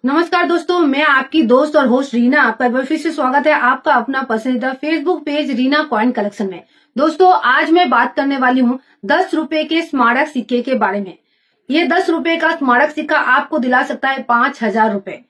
नमस्कार दोस्तों, मैं आपकी दोस्त और होस्ट रीना। आपका एक बार फिर से स्वागत है आपका अपना पसंदीदा Facebook page Reena coin collection में। दोस्तों, आज मैं बात करने वाली हूँ 10 रुपए के स्मारक सिक्के के बारे में। ये 10 रुपए का स्मारक सिक्का आपको दिला सकता है 5,000 रुपए।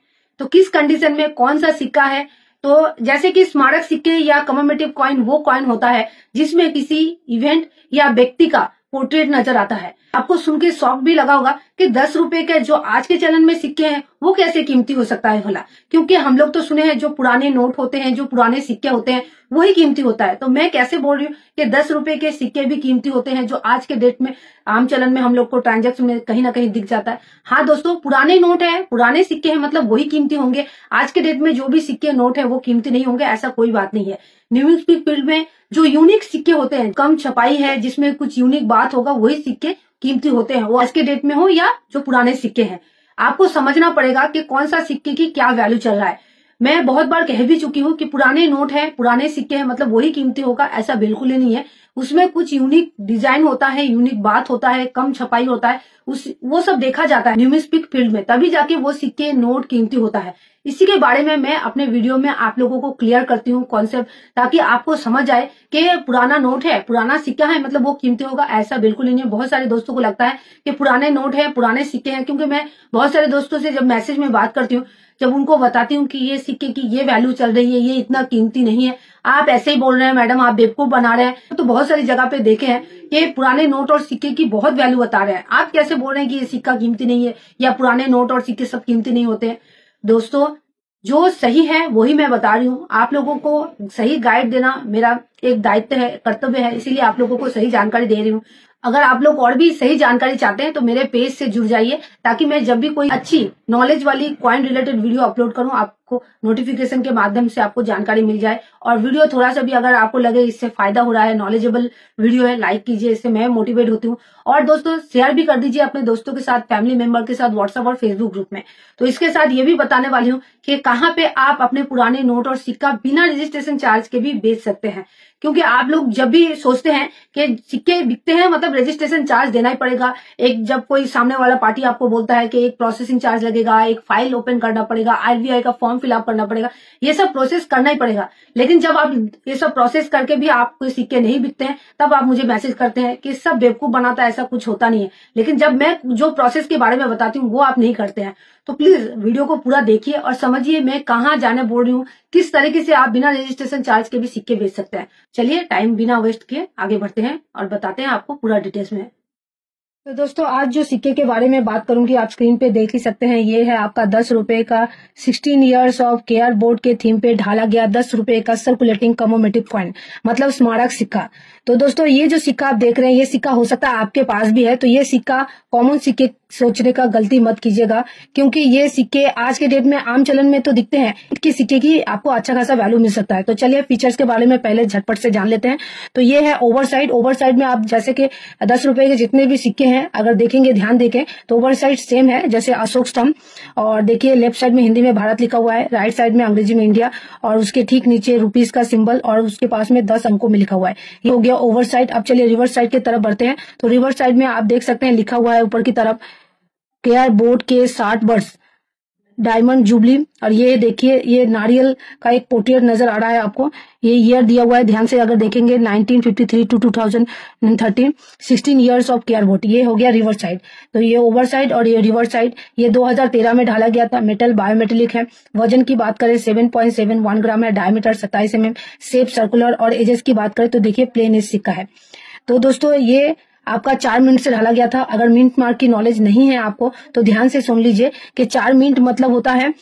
तो किस कंडीशन में कौन सा सिक्का है? तो जैसे कि स्मारक सिक्के या कमेमोरेटिव कॉइन वो कॉइन होता है जिसमें किसी इवेंट या व्यक्ति का पोर्ट्रेट नजर आता है। आपको सुन के शौक भी लगा होगा कि 10 रुपए के जो आज के चलन में सिक्के हैं वो कैसे कीमती हो सकता है भला, क्योंकि हम लोग तो सुने हैं जो पुराने नोट होते हैं, जो पुराने सिक्के होते हैं वही कीमती होता है। तो मैं कैसे बोल रही हूँ कि 10 रुपए के सिक्के भी कीमती होते हैं जो आज के डेट में आम चलन में हम लोग को ट्रांजैक्शन में कहीं ना कहीं दिख जाता है। हाँ दोस्तों, पुराने नोट है, पुराने सिक्के हैं, मतलब वही कीमती होंगे। आज के डेट में जो भी सिक्के नोट है वो कीमती नहीं होंगे, ऐसा कोई बात नहीं है। न्यूज़पेपर फील्ड में जो यूनिक सिक्के होते हैं, कम छपाई है, जिसमें कुछ यूनिक बात होगा, वही सिक्के कीमती होते हैं, वो आज के डेट में हो या जो पुराने सिक्के हैं। आपको समझना पड़ेगा कि कौन सा सिक्के की क्या वैल्यू चल रहा है। मैं बहुत बार कह भी चुकी हूँ कि पुराने नोट है, पुराने सिक्के हैं, मतलब वही कीमती होगा, ऐसा बिल्कुल ही नहीं है। उसमें कुछ यूनिक डिजाइन होता है, यूनिक बात होता है, कम छपाई होता है, वो सब देखा जाता है न्यूज़पेपर फील्ड में, तभी जाके वो सिक्के नोट कीमती होता है। इसी के बारे में मैं अपने वीडियो में आप लोगों को क्लियर करती हूँ कॉन्सेप्ट, ताकि आपको समझ आए कि पुराना नोट है, पुराना सिक्का है, मतलब वो कीमती होगा, ऐसा बिल्कुल नहीं है। बहुत सारे दोस्तों को लगता है कि पुराने नोट है, पुराने सिक्के हैं, क्योंकि मैं बहुत सारे दोस्तों से जब मैसेज में बात करती हूँ, जब उनको बताती हूँ कि ये सिक्के की ये वैल्यू चल रही है, ये इतना कीमती नहीं है, आप ऐसे ही बोल रहे हैं मैडम, आप बेवकूफ बना रहे हैं, तो बहुत सारी जगह पे देखे हैं कि पुराने नोट और सिक्के की बहुत वैल्यू बता रहे हैं। आप कैसे बोल रहे हैं कि ये सिक्का कीमती नहीं है या पुराने नोट और सिक्के सब कीमती नहीं होते हैं? दोस्तों, जो सही है वही मैं बता रही हूँ। आप लोगों को सही गाइड देना मेरा एक दायित्व है, कर्तव्य है, इसीलिए आप लोगों को सही जानकारी दे रही हूँ। अगर आप लोग और भी सही जानकारी चाहते हैं तो मेरे पेज से जुड़ जाइए, ताकि मैं जब भी कोई अच्छी नॉलेज वाली कॉइन रिलेटेड वीडियो अपलोड करूं, आपको नोटिफिकेशन के माध्यम से आपको जानकारी मिल जाए। और वीडियो थोड़ा सा भी अगर आपको लगे इससे फायदा हो रहा है, नॉलेजेबल वीडियो है, लाइक कीजिए, इससे मैं मोटिवेट होती हूँ। और दोस्तों, शेयर भी कर दीजिए अपने दोस्तों के साथ, फैमिली मेंबर के साथ, व्हाट्सएप और फेसबुक ग्रुप में। तो इसके साथ ये भी बताने वाली हूँ कि कहाँ पे आप अपने पुराने नोट और सिक्का बिना रजिस्ट्रेशन चार्ज के भी बेच सकते हैं। क्योंकि आप लोग जब भी सोचते हैं कि सिक्के बिकते हैं मतलब रजिस्ट्रेशन चार्ज देना ही पड़ेगा, एक जब कोई सामने वाला पार्टी आपको बोलता है कि एक प्रोसेसिंग चार्ज लगेगा, एक फाइल ओपन करना पड़ेगा, आरबीआई का फॉर्म फिलअप करना पड़ेगा, ये सब प्रोसेस करना ही पड़ेगा। लेकिन जब आप ये सब प्रोसेस करके भी आपको सिक्के नहीं बिकते हैं, तब आप मुझे मैसेज करते हैं कि सब बेवकूफ बनाता है, ऐसा कुछ होता नहीं है। लेकिन जब मैं जो प्रोसेस के बारे में बताती हूँ वो आप नहीं करते हैं, तो प्लीज वीडियो को पूरा देखिए और समझिए मैं कहाँ जाने बोल रही हूँ, किस तरीके से आप बिना रजिस्ट्रेशन चार्ज के भी सिक्के बेच सकते हैं। चलिए, टाइम बिना वेस्ट किए आगे बढ़ते हैं और बताते हैं आपको पूरा डिटेल्स में। तो दोस्तों, आज जो सिक्के के बारे में बात करूंगी, आप स्क्रीन पे देख ही सकते हैं, ये है आपका 10 रुपए का 16 इयर्स ऑफ केयर बोर्ड के थीम पे ढाला गया 10 रुपए का सर्कुलेटिंग कमोमेटिव कॉइन, मतलब स्मारक सिक्का। तो दोस्तों, ये जो सिक्का आप देख रहे हैं, ये सिक्का हो सकता है आपके पास भी है। तो ये सिक्का कॉमन सिक्के सोचने का गलती मत कीजिएगा, क्योंकि ये सिक्के आज के डेट में आम चलन में तो दिखते हैं, इसके सिक्के की आपको अच्छा खासा वैल्यू मिल सकता है। तो चलिए फीचर्स के बारे में पहले झटपट से जान लेते हैं। तो ये है ओवर साइड। ओवर साइड में आप जैसे कि 10 रुपए के जितने भी सिक्के हैं, अगर देखेंगे, ध्यान देखें तो ओवर साइड सेम है, जैसे अशोक स्तंभ। और देखिए लेफ्ट साइड में हिंदी में भारत लिखा हुआ है, राइट साइड में अंग्रेजी में इंडिया, और उसके ठीक नीचे रुपीस का सिंबल, और उसके पास में 10 अंकों में लिखा हुआ है। ये हो गया ओवर साइड। अब चलिए रिवर्स साइड की तरफ बढ़ते हैं। तो रिवर्स साइड में आप देख सकते हैं लिखा हुआ है ऊपर की तरफ, केयर बोर्ड के 60 वर्ष डायमंड जुबली। और ये देखिए, ये नारियल का एक पोर्ट्रेट नजर आ रहा है आपको, ये ईयर दिया हुआ है, ध्यान से अगर देखेंगे 1953 to 2013, 16 years of care board. ये हो गया रिवर्स साइड। तो ये ओवर साइड और ये रिवर्स साइड, ये 2013 में ढाला गया था। मेटल बायोमेटेलिक है। वजन की बात करें 7.71 ग्राम है। Diameter 27 mm। Shape circular. और एजेस की बात करें तो देखिए प्लेन एज सिक्का है। तो दोस्तों, ये आपका 4 मिनट से ढाला गया था। अगर मिनट मार्क की नॉलेज नहीं है आपको तो ध्यान से सुन लीजिए कि 4 मिनट मतलब होता है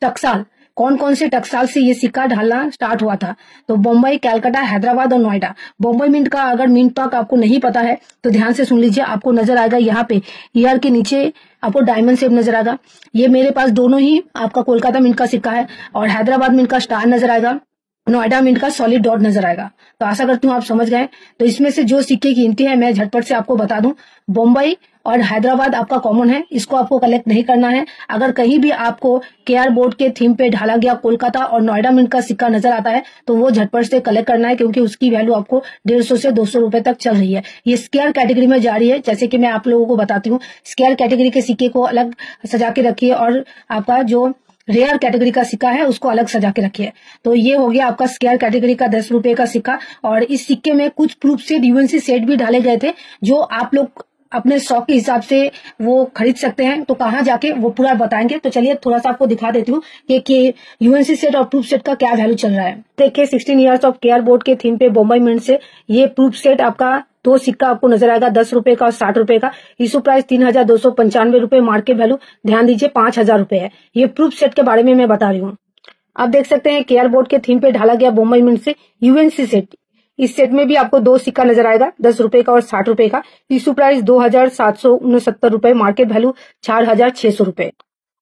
टकसाल। कौन कौन से टकसाल से ये सिक्का ढालना स्टार्ट हुआ था? तो बम्बई, कलकत्ता, हैदराबाद और नोएडा। बम्बई मिंट का अगर मिंट मार्क आपको नहीं पता है तो ध्यान से सुन लीजिए, आपको नजर आएगा यहाँ पे ईयर के नीचे आपको डायमंड शेप नजर आएगा। ये मेरे पास दोनों ही आपका कोलकाता मिंट का सिक्का है। और हैदराबाद मिंट का स्टार नजर आएगा। नोएडा मिंट का सॉलिड डॉट नजर आएगा। तो आशा करती हूँ आप समझ गए। तो इसमें से जो सिक्के की गिनती है मैं झटपट से आपको बता दूं। बम्बई और हैदराबाद आपका कॉमन है, इसको आपको कलेक्ट नहीं करना है। अगर कहीं भी आपको केआर बोर्ड के थीम पे ढाला गया कोलकाता और नोएडा मिंट का सिक्का नजर आता है तो वो झटपट से कलेक्ट करना है, क्योंकि उसकी वैल्यू आपको 150 से 200 रुपए तक चल रही है। ये स्केयर कैटेगरी में जा रही है। जैसे कि मैं आप लोगों को बताती हूँ, स्केयर कैटेगरी के सिक्के को अलग सजा के रखिए और आपका जो रेयर कैटेगरी का सिक्का है उसको अलग सजा के रखिए। तो ये हो गया आपका स्केयर कैटेगरी का 10 रुपए का सिक्का। और इस सिक्के में कुछ प्रूफ सेट, यूएनसी सेट भी डाले गए थे, जो आप लोग अपने शौक के हिसाब से वो खरीद सकते हैं। तो कहाँ जाके वो पूरा बताएंगे। तो चलिए थोड़ा सा आपको दिखा देती हूँ कि यूएनसी सेट और प्रूफ सेट का क्या वैल्यू चल रहा है। देखिए 16 इयर्स ऑफ केआर बोर्ड के थीम पे बॉम्बे मिंट से ये प्रूफ सेट आपका दो सिक्का आपको नजर आएगा 10 रुपए का और 60 रुपए का। इशू प्राइस 3,295 रुपए, मार्केट वैल्यू ध्यान दीजिए 5,000 रुपए है। ये प्रूफ सेट के बारे में मैं बता रही हूँ। आप देख सकते हैं केआर बोर्ड के थीम पे ढाला गया बॉम्बे मिंट से यूएनसी सेट। इस सेट में भी आपको दो सिक्का नजर आएगा 10 रुपए का और 60 रुपए का। इशू प्राइस 2,769 रुपए, मार्केट वैल्यू 4,600 रुपए।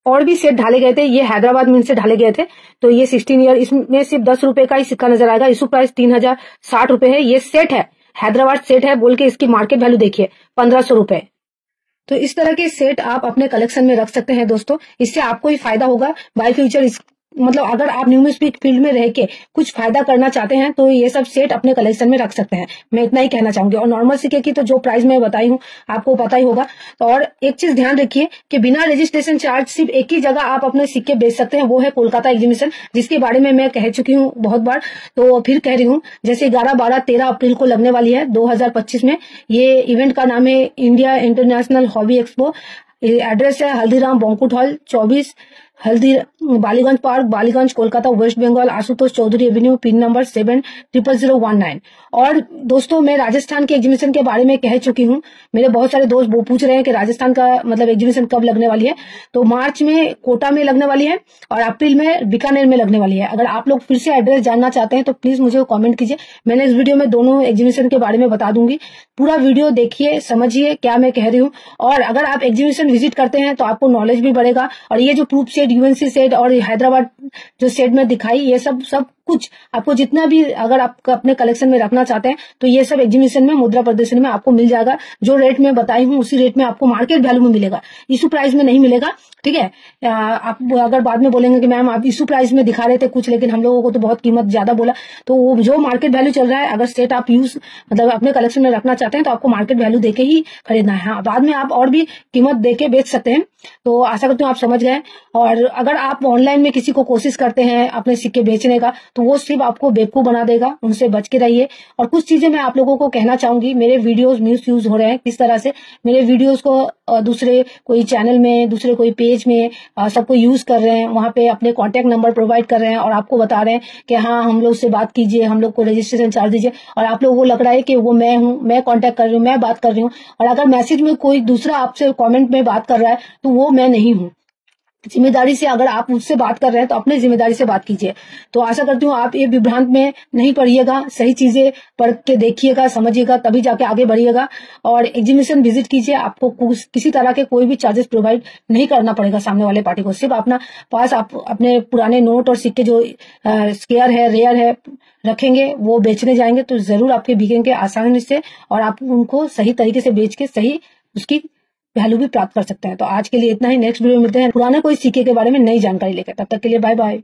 और भी सेट ढाले गए थे, ये हैदराबाद मिंट से ढाले गए थे। तो ये 16 ईयर, इसमें सिर्फ 10 रुपए का ही सिक्का नजर आएगा। इशू प्राइस 3,060 रुपए है। ये सेट है, हैदराबाद सेट है बोल के इसकी मार्केट वैल्यू देखिए 1,500 रुपए। तो इस तरह के सेट आप अपने कलेक्शन में रख सकते हैं दोस्तों। इससे आपको ही फायदा होगा बाय फ्यूचर। मतलब अगर आप न्यूमेरिक फील्ड में रह के कुछ फायदा करना चाहते हैं तो ये सब सेट अपने कलेक्शन में रख सकते हैं। मैं इतना ही कहना चाहूंगी। और नॉर्मल सिक्के की तो जो प्राइस मैं बताई हूँ आपको पता ही होगा। और एक चीज ध्यान रखिए कि बिना रजिस्ट्रेशन चार्ज सिर्फ एक ही जगह आप अपने सिक्के बेच सकते हैं, वो है कोलकाता एग्जीबिशन, जिसके बारे में मैं कह चुकी हूँ बहुत बार। तो फिर कह रही हूँ, जैसे 11, 12, 13 अप्रैल को लगने वाली है 2025 में। ये इवेंट का नाम है India International Hobby Expo. Address है हल्दीराम बैंक्वेट हॉल 24 हल्दी Ballygunge Park, Ballygunge, Kolkata, West Bengal, Ashutosh Chowdhury Avenue, pin number 700019। और दोस्तों मैं राजस्थान के एग्जीबिशन के बारे में कह चुकी हूँ। मेरे बहुत सारे दोस्त वो पूछ रहे हैं कि राजस्थान का मतलब एग्जीबिशन कब लगने वाली है। तो मार्च में कोटा में लगने वाली है और अप्रैल में बीकानेर में लगने वाली है। अगर आप लोग फिर से एड्रेस जानना चाहते हैं तो प्लीज मुझे कॉमेंट कीजिए। मैंने इस वीडियो में दोनों एग्जीबिशन के बारे में बता दूंगी। पूरा वीडियो देखिए, समझिए क्या मैं कह रही हूँ। और अगर आप एग्जीबिशन विजिट करते हैं तो आपको नॉलेज भी बढ़ेगा। और ये जो प्रूफ सेट, यूएनसी सेट और हैदराबाद जो सेट में दिखाई, ये सब कुछ आपको जितना भी अगर आप अपने कलेक्शन में रखना चाहते हैं तो ये सब एग्जीबिशन में, मुद्रा प्रदर्शनी में आपको मिल जाएगा। जो रेट में बताई हूँ उसी रेट में आपको मार्केट वैल्यू में मिलेगा, इशू प्राइस में नहीं मिलेगा। ठीक है। आप अगर बाद में बोलेंगे कि मैम आप इशू प्राइस में दिखा रहे थे कुछ, लेकिन हम लोगों को तो बहुत कीमत ज्यादा बोला, तो वो जो मार्केट वैल्यू चल रहा है, अगर सेट आप यूज मतलब अपने कलेक्शन में रखना चाहते हैं तो आपको मार्केट वैल्यू देके ही खरीदना है। हाँ, बाद में आप और भी कीमत देके बेच सकते हैं। तो आशा करती हूँ आप समझ गए। और अगर आप ऑनलाइन में किसी को कोशिश करते हैं अपने सिक्के बेचने का तो वो सिर्फ आपको बेवकूफ बना देगा, उनसे बच के रहिए। और कुछ चीजें मैं आप लोगों को कहना चाहूंगी। मेरे वीडियोस मिस यूज हो रहे हैं, किस तरह से मेरे वीडियोस को दूसरे कोई चैनल में, दूसरे कोई पेज में सबको यूज कर रहे हैं, वहां पे अपने कॉन्टेक्ट नंबर प्रोवाइड कर रहे हैं और आपको बता रहे हैं कि हाँ हम लोग से बात कीजिए, हम लोग को रजिस्ट्रेशन चार्ज दीजिए। और आप लोगों को लग रहा है कि वो मैं हूँ, मैं कॉन्टेक्ट कर रही हूँ, मैं बात कर रही हूँ। और अगर मैसेज में कोई दूसरा आपसे कॉमेंट में बात कर रहा है तो वो मैं नहीं हूँ। जिम्मेदारी से अगर आप मुझसे बात कर रहे हैं तो अपने जिम्मेदारी से बात कीजिए। तो आशा करती हूँ आप ये विभ्रांत में नहीं पड़िएगा, सही चीजें पढ़ के देखिएगा, समझिएगा, तभी जाके आगे बढ़िएगा। और एग्जीबिशन विजिट कीजिए, आपको किसी तरह के कोई भी चार्जेस प्रोवाइड नहीं करना पड़ेगा सामने वाले पार्टी को। सिर्फ अपना पास आप अपने पुराने नोट और सिक्के जो स्केयर है, रेयर है रखेंगे, वो बेचने जाएंगे तो जरूर आपके बिकेंगे आसानी से और आप उनको सही तरीके से बेच के सही उसकी वैल्यू भी प्राप्त कर सकते हैं। तो आज के लिए इतना ही। नेक्स्ट वीडियो में मिलते हैं पुराने कोई सिक्के के बारे में नई जानकारी लेकर। तब तक के लिए बाय बाय।